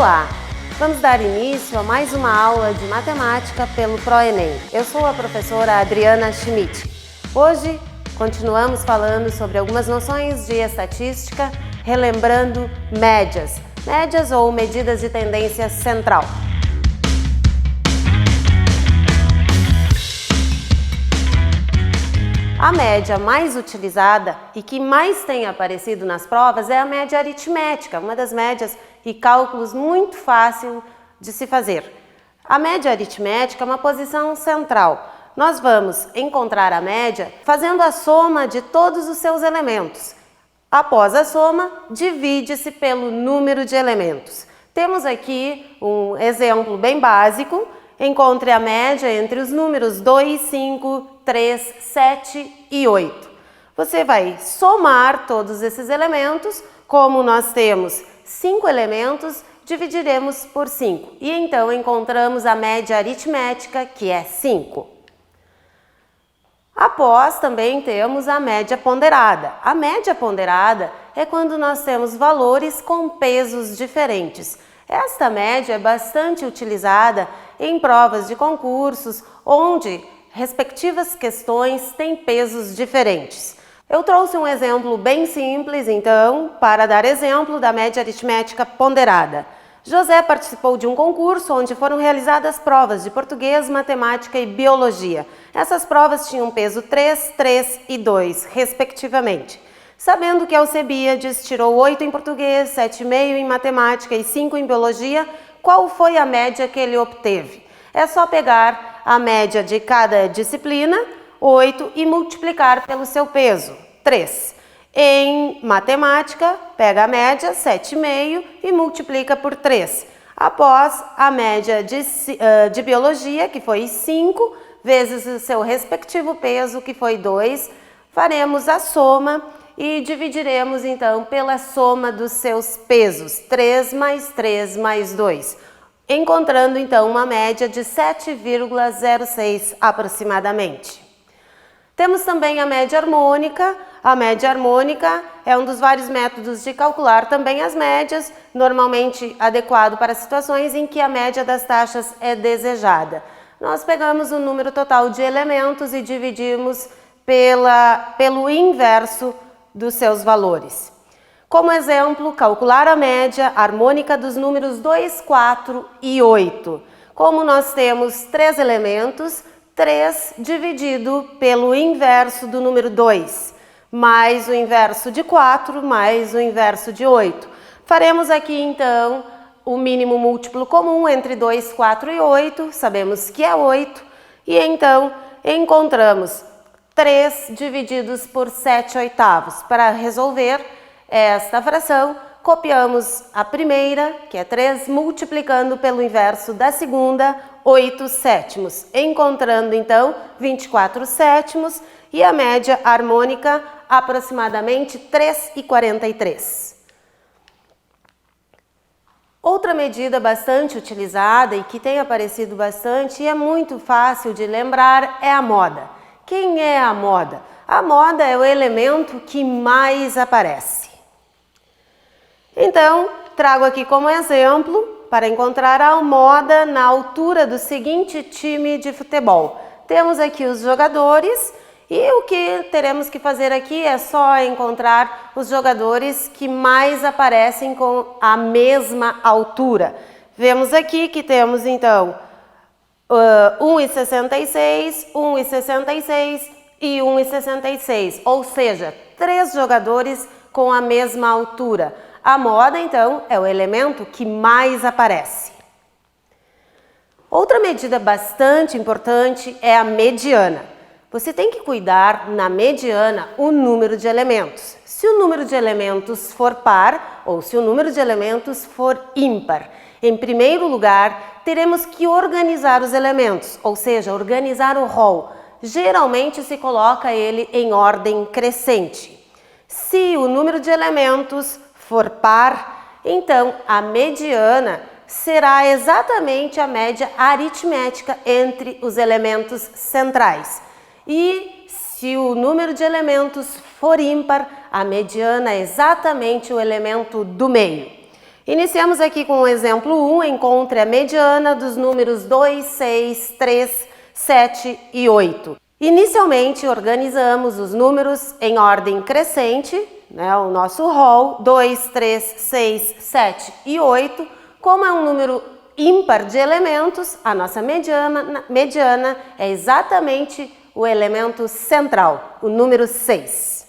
Olá! Vamos dar início a mais uma aula de matemática pelo ProEnem. Eu sou a professora Adriana Schmidt. Hoje continuamos falando sobre algumas noções de estatística, relembrando médias ou medidas de tendência central. A média mais utilizada e que mais tem aparecido nas provas é a média aritmética, uma das médias e cálculos muito fácil de se fazer. A média aritmética é uma posição central. Nós vamos encontrar a média fazendo a soma de todos os seus elementos. Após a soma, divide-se pelo número de elementos. Temos aqui um exemplo bem básico. Encontre a média entre os números 2, 5, 3, 7 e 8. Você vai somar todos esses elementos. Como nós temos 5 elementos, dividiremos por 5. E então encontramos a média aritmética, que é 5. Após, também temos a média ponderada. A média ponderada é quando nós temos valores com pesos diferentes. Esta média é bastante utilizada em provas de concursos, onde respectivas questões têm pesos diferentes. Eu trouxe um exemplo bem simples, então, para dar exemplo da média aritmética ponderada. José participou de um concurso onde foram realizadas provas de português, matemática e biologia. Essas provas tinham peso 3, 3 e 2, respectivamente. Sabendo que Alcebiades tirou 8 em português, 7,5 em matemática e 5 em biologia, qual foi a média que ele obteve? É só pegar a média de cada disciplina, 8, e multiplicar pelo seu peso, 3. Em matemática, pega a média, 7,5, e multiplica por 3. Após a média de biologia, que foi 5, vezes o seu respectivo peso, que foi 2, faremos a soma e dividiremos então pela soma dos seus pesos, 3 mais 2, encontrando então uma média de 7,06 aproximadamente. Temos também a média harmônica. A média harmônica é um dos vários métodos de calcular também as médias, normalmente adequado para situações em que a média das taxas é desejada. Nós pegamos o número total de elementos e dividimos pelo inverso dos seus valores. Como exemplo, calcular a média harmônica dos números 2, 4 e 8. Como nós temos 3 elementos, 3 dividido pelo inverso do número 2, mais o inverso de 4, mais o inverso de 8. Faremos aqui então o mínimo múltiplo comum entre 2, 4 e 8, sabemos que é 8, e então encontramos 3 divididos por 7/8. Para resolver esta fração, copiamos a primeira, que é 3, multiplicando pelo inverso da segunda, 8 sétimos, encontrando então 24 sétimos e a média harmônica aproximadamente 3,43. Outra medida bastante utilizada e que tem aparecido bastante e é muito fácil de lembrar é a moda. Quem é a moda? A moda é o elemento que mais aparece. Então, trago aqui como exemplo para encontrar a moda na altura do seguinte time de futebol. Temos aqui os jogadores e o que teremos que fazer aqui é só encontrar os jogadores que mais aparecem com a mesma altura. Vemos aqui que temos então 1,66, 1,66 e 1,66, ou seja, 3 jogadores com a mesma altura. A moda, então, é o elemento que mais aparece. Outra medida bastante importante é a mediana. Você tem que cuidar na mediana o número de elementos. Se o número de elementos for par ou se o número de elementos for ímpar. Em primeiro lugar, teremos que organizar os elementos, ou seja, organizar o rol. Geralmente se coloca ele em ordem crescente. Se o número de elementos for par, então a mediana será exatamente a média aritmética entre os elementos centrais. E se o número de elementos for ímpar, a mediana é exatamente o elemento do meio. Iniciamos aqui com o exemplo 1, encontre a mediana dos números 2, 6, 3, 7 e 8. Inicialmente, organizamos os números em ordem crescente, o nosso rol, 2, 3, 6, 7 e 8. Como é um número ímpar de elementos, a nossa mediana é exatamente o elemento central, o número 6.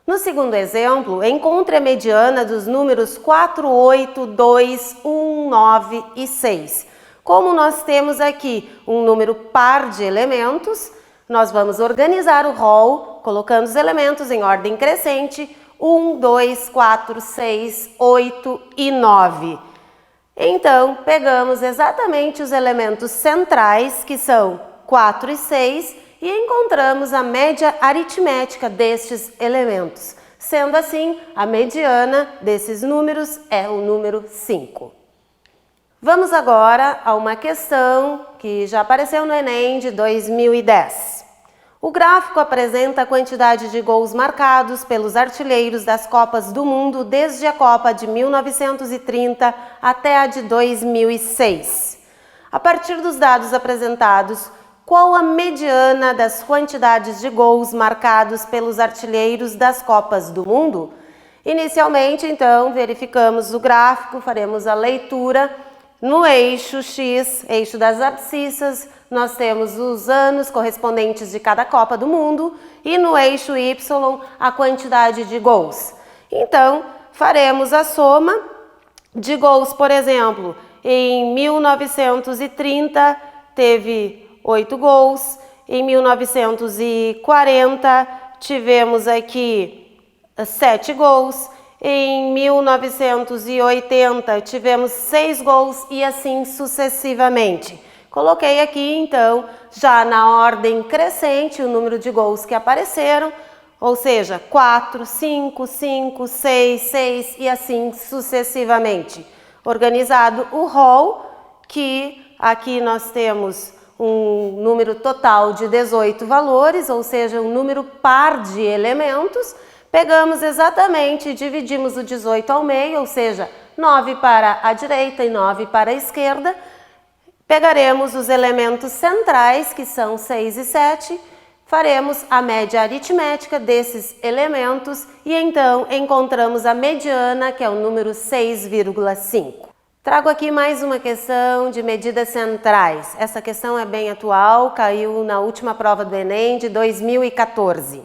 No segundo exemplo, encontre a mediana dos números 4, 8, 2, 1, 9 e 6. Como nós temos aqui um número par de elementos, nós vamos organizar o rol, colocando os elementos em ordem crescente, 1, 2, 4, 6, 8 e 9. Então, pegamos exatamente os elementos centrais, que são 4 e 6, e encontramos a média aritmética destes elementos. Sendo assim, a mediana desses números é o número 5. Vamos agora a uma questão que já apareceu no Enem de 2010. O gráfico apresenta a quantidade de gols marcados pelos artilheiros das Copas do Mundo desde a Copa de 1930 até a de 2006. A partir dos dados apresentados, qual a mediana das quantidades de gols marcados pelos artilheiros das Copas do Mundo? Inicialmente, então, verificamos o gráfico, faremos a leitura. No eixo X, eixo das abscissas, nós temos os anos correspondentes de cada Copa do Mundo e no eixo Y, a quantidade de gols. Então, faremos a soma de gols, por exemplo, em 1930 teve 8 gols, em 1940 tivemos aqui 7 gols, em 1980 tivemos 6 gols e assim sucessivamente. Coloquei aqui então, já na ordem crescente, o número de gols que apareceram, ou seja, 4, 5, 5, 6, 6 e assim sucessivamente. Organizado o rol, que aqui nós temos um número total de 18 valores, ou seja, um número par de elementos. Pegamos exatamente e dividimos o 18 ao meio, ou seja, 9 para a direita e 9 para a esquerda. Pegaremos os elementos centrais, que são 6 e 7, faremos a média aritmética desses elementos e então encontramos a mediana, que é o número 6,5. Trago aqui mais uma questão de medidas centrais. Essa questão é bem atual, caiu na última prova do Enem de 2014.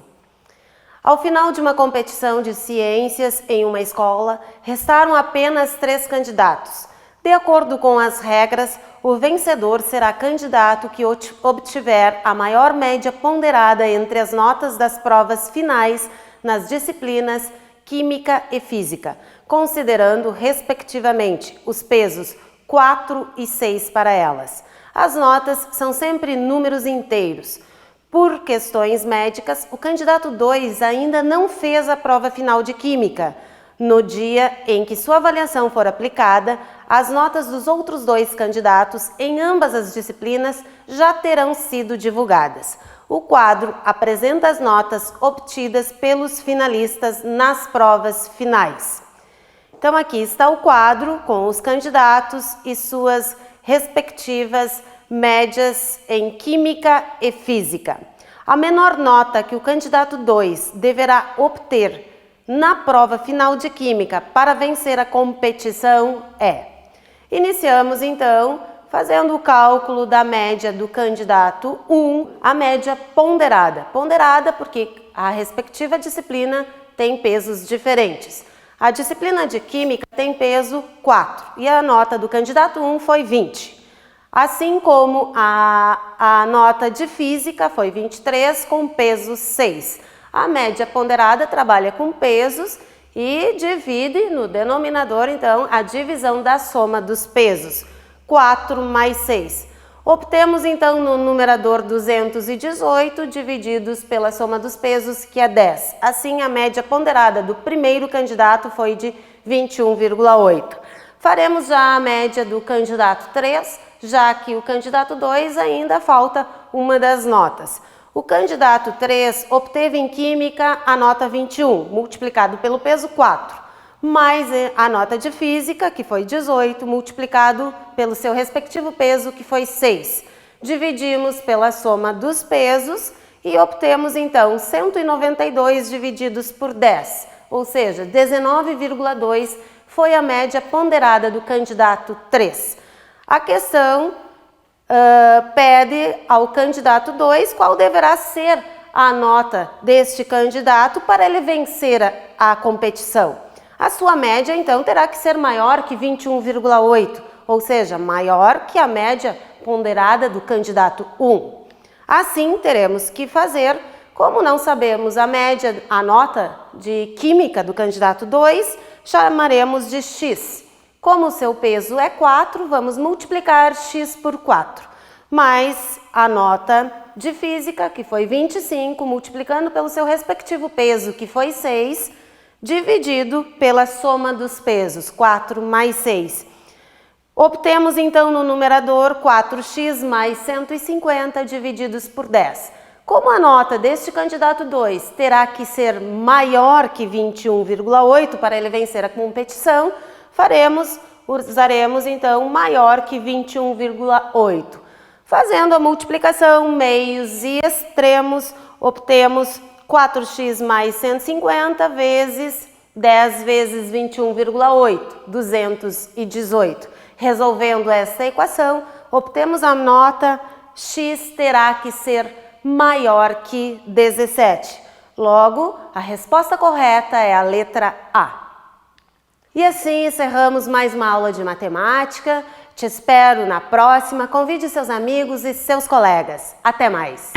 Ao final de uma competição de ciências em uma escola, restaram apenas 3 candidatos. De acordo com as regras, o vencedor será candidato que obtiver a maior média ponderada entre as notas das provas finais nas disciplinas Química e Física, considerando, respectivamente, os pesos 4 e 6 para elas. As notas são sempre números inteiros. Por questões médicas, o candidato 2 ainda não fez a prova final de Química. No dia em que sua avaliação for aplicada, as notas dos outros 2 candidatos em ambas as disciplinas já terão sido divulgadas. O quadro apresenta as notas obtidas pelos finalistas nas provas finais. Então aqui está o quadro com os candidatos e suas respectivas médias em Química e Física. A menor nota que o candidato 2 deverá obter na prova final de Química para vencer a competição é... Iniciamos então fazendo o cálculo da média do candidato 1, a média ponderada. Ponderada porque a respectiva disciplina tem pesos diferentes. A disciplina de Química tem peso 4 e a nota do candidato 1 foi 20. Assim como a nota de Física foi 23 com peso 6. A média ponderada trabalha com pesos e divide no denominador, então, a divisão da soma dos pesos. 4 mais 6. Obtemos, então, no numerador 218 divididos pela soma dos pesos, que é 10. Assim, a média ponderada do primeiro candidato foi de 21,8. Faremos já a média do candidato 3, já que o candidato 2 ainda falta uma das notas. O candidato 3 obteve em Química a nota 21, multiplicado pelo peso 4. mais a nota de física, que foi 18, multiplicado pelo seu respectivo peso, que foi 6. Dividimos pela soma dos pesos e obtemos, então, 192 divididos por 10, ou seja, 19,2 foi a média ponderada do candidato 3. A questão pede ao candidato 2 qual deverá ser a nota deste candidato para ele vencer a competição. A sua média, então, terá que ser maior que 21,8, ou seja, maior que a média ponderada do candidato 1. Assim, teremos que fazer, como não sabemos a média, a nota de química do candidato 2, chamaremos de x. Como o seu peso é 4, vamos multiplicar x por 4, mais a nota de física, que foi 25, multiplicando pelo seu respectivo peso, que foi 6, dividido pela soma dos pesos, 4 mais 6. Obtemos então no numerador 4x mais 150 divididos por 10. Como a nota deste candidato 2 terá que ser maior que 21,8 para ele vencer a competição, usaremos então maior que 21,8. Fazendo a multiplicação, meios e extremos, obtemos 4x mais 150 vezes 10 vezes 21,8, 218. Resolvendo esta equação, obtemos a nota x terá que ser maior que 17. Logo, a resposta correta é a letra A. E assim encerramos mais uma aula de matemática. Te espero na próxima. Convide seus amigos e seus colegas. Até mais!